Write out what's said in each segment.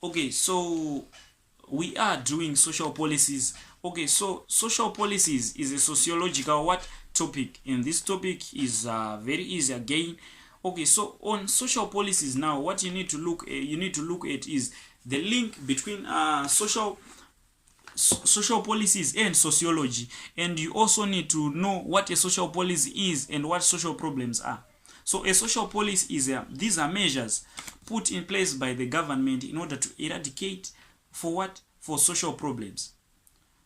Okay, so we are doing social policies. Okay, so social policies is a sociological what topic, and this topic is very easy again. Okay, so on social policies now, what you need to look at is the link between social policies and sociology, and you also need to know what a social policy is and what social problems are. So a social policy is these are measures put in place by the government in order to eradicate for social problems.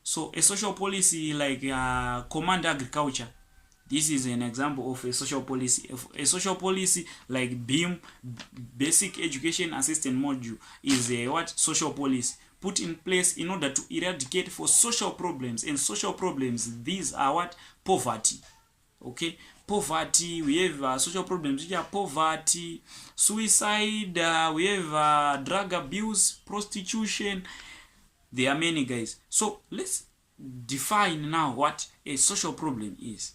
So a social policy like command agriculture, this is an example of a social policy. A social policy like BEAM, basic education assistance module, is a social policy put in place in order to eradicate for social problems. And social problems, these are poverty. Okay, poverty, we have social problems which are poverty, suicide, we have drug abuse, prostitution. There are many, guys. So let's define now what a social problem is.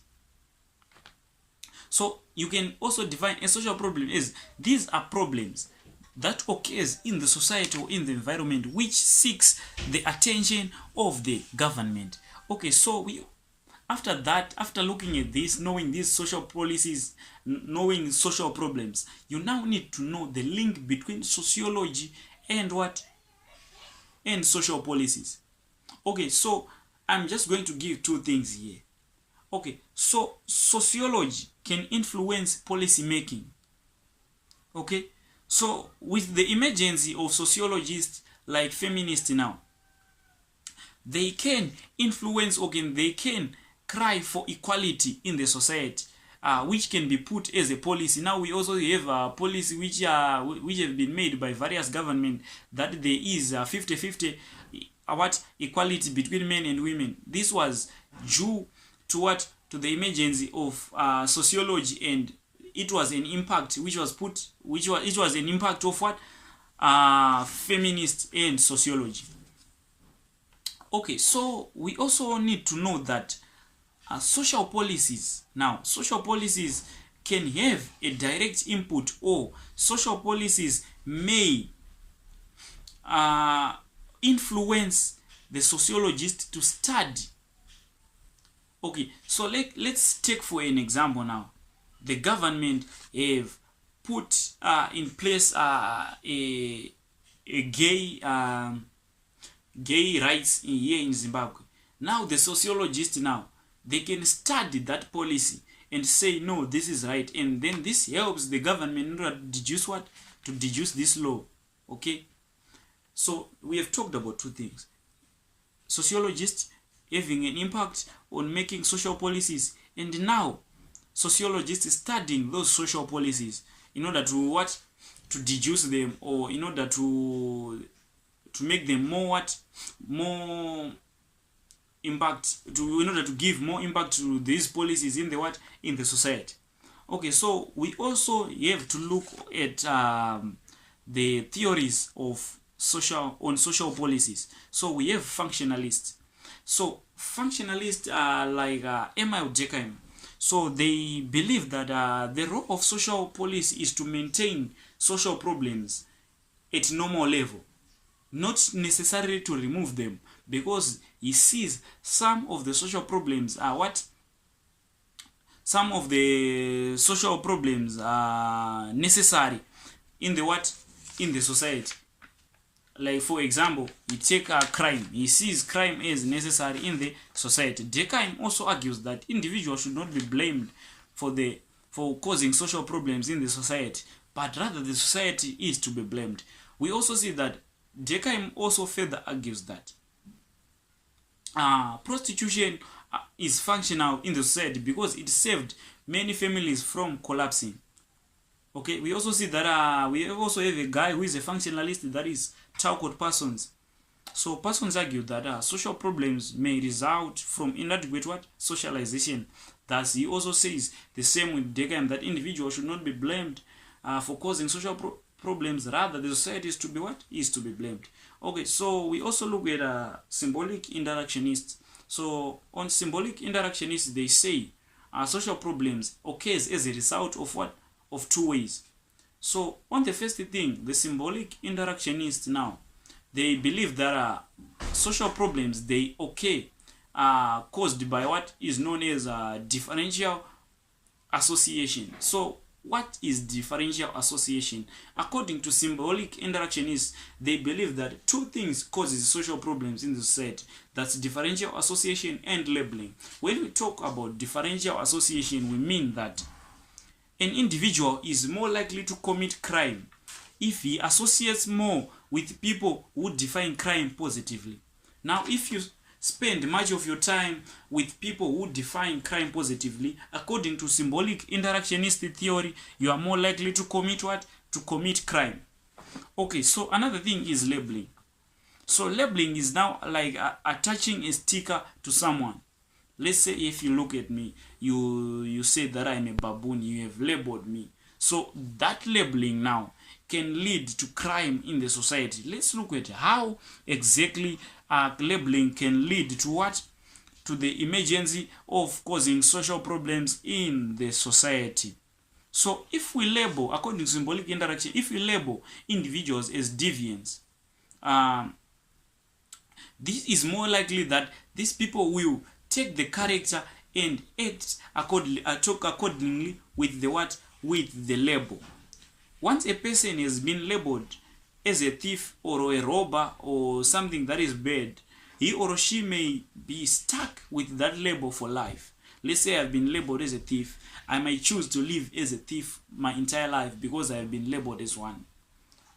So you can also define a social problem is these are problems that occurs in the society or in the environment which seeks the attention of the government. Okay, so after that, after looking at this, knowing these social policies, knowing social problems, you now need to know the link between sociology and and social policies. Okay, so I'm just going to give two things here. Okay, so sociology can influence policy making. Okay, so with the emergence of sociologists like feminists now, they can influence, they can cry for equality in the society, which can be put as a policy. Now we also have a policy which have been made by various governments that there is 50-50 equality between men and women. This was due to the emergence of sociology, and it was an impact which was an impact of feminist and sociology. Okay, so we also need to know that social policies can have a direct input, or social policies may influence the sociologist to study. Okay, so let's take for an example now. The government have put in place a gay rights here in Zimbabwe. Now the sociologists now, they can study that policy and say no, this is right, and then this helps the government to deduce this law. Okay, so we have talked about two things: sociologists having an impact on making social policies, and now sociologists studying those social policies in order to deduce them, or in order to make them more impact, in order to give more impact to these policies in the society. Okay, so we also have to look at the theories of social policies. So we have functionalists. So functionalists are like Emile Durkheim. So they believe that the role of social policy is to maintain social problems at normal level, not necessarily to remove them, because he sees some of the social problems are necessary in the society. Like for example, you take crime. He sees crime as necessary in the society. Durkheim also argues that individuals should not be blamed for causing social problems in the society, but rather the society is to be blamed. We also see that Durkheim also further argues that prostitution is functional in the society because it saved many families from collapsing. Okay, we also see that we also have a guy who is a functionalist, that is Talcott Parsons. So Parsons argued that social problems may result from inadequate socialization. Thus, he also says the same with Durkheim, that individuals should not be blamed for causing social problems. Rather, the society is to be blamed. Okay, so we also look at symbolic interactionists. So on symbolic interactionists, they say social problems occurs as a result of two ways. So on the first thing, the symbolic interactionists now, they believe that social problems, they occur caused by what is known as differential association. So what is differential association? According to symbolic interactionists, they believe that two things causes social problems in the society. That's differential association and labeling. When we talk about differential association, we mean that an individual is more likely to commit crime if he associates more with people who define crime positively. Now, if you spend much of your time with people who define crime positively, according to symbolic interactionist theory, you are more likely to commit what? To commit crime. Okay, so another thing is labeling. So labeling is now like attaching a sticker to someone. Let's say if you look at me, you say that I'm a baboon, you have labeled me. So that labeling now can lead to crime in the society. Let's look at how exactly labeling can lead to what? To the emergency of causing social problems in the society. So if we label, according to symbolic interaction, if we label individuals as deviants, this is more likely that these people will take the character and act accordingly with the what? With the label. Once a person has been labeled as a thief or a robber or something that is bad, he or she may be stuck with that label for life. Let's say I've been labeled as a thief. I might choose to live as a thief my entire life because I have been labeled as one.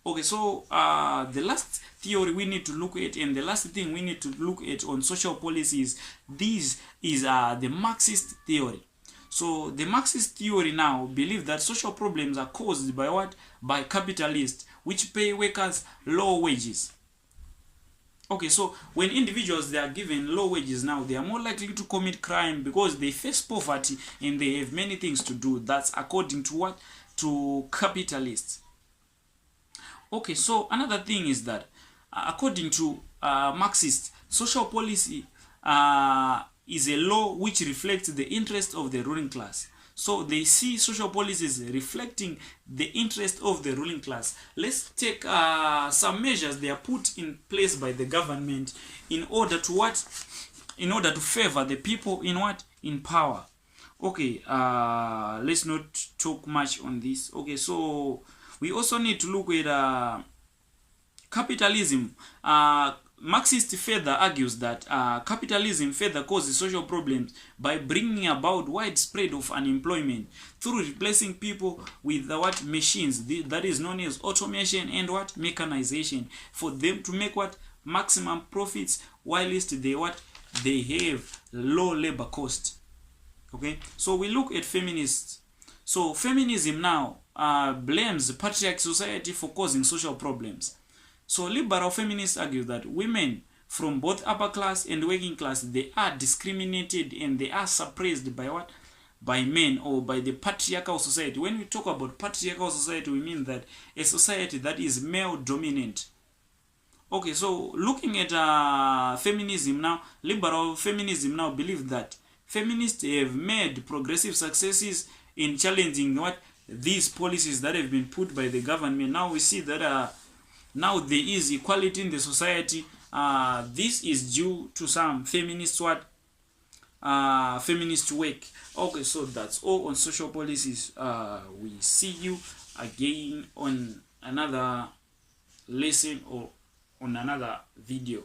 Okay, so the last theory we need to look at, and the last thing we need to look at on social policies, this is the Marxist theory. So the Marxist theory now believe that social problems are caused by what? By capitalists, which pay workers low wages. Okay, so when individuals, they are given low wages now, they are more likely to commit crime because they face poverty and they have many things to do. That's according to what? To capitalists. Okay, so another thing is that according to Marxist, social policy is a law which reflects the interest of the ruling class. So they see social policies reflecting the interest of the ruling class. Let's take some measures they are put in place by the government in order to what? In order to favor the people in what? In power. Okay, let's not talk much on this. Okay, so we also need to look at capitalism. Marxist further argues that capitalism further causes social problems by bringing about widespread of unemployment through replacing people with what? Machines. That is known as automation and what? Mechanization, for them to make what? Maximum profits, whilst they what? They have low labor cost. Okay, so we look at feminists. So feminism now blames patriarchal society for causing social problems. So liberal feminists argue that women from both upper class and working class, they are discriminated and they are suppressed by what? By men, or by the patriarchal society. When we talk about patriarchal society, we mean that a society that is male dominant. Okay, so looking at feminism now, liberal feminism now believe that feminists have made progressive successes in challenging what? These policies that have been put by the government. Now we see that now there is equality in the society. This is due to some feminist what? Feminist work. Okay, so that's all on social policies. We see you again on another lesson or on another video.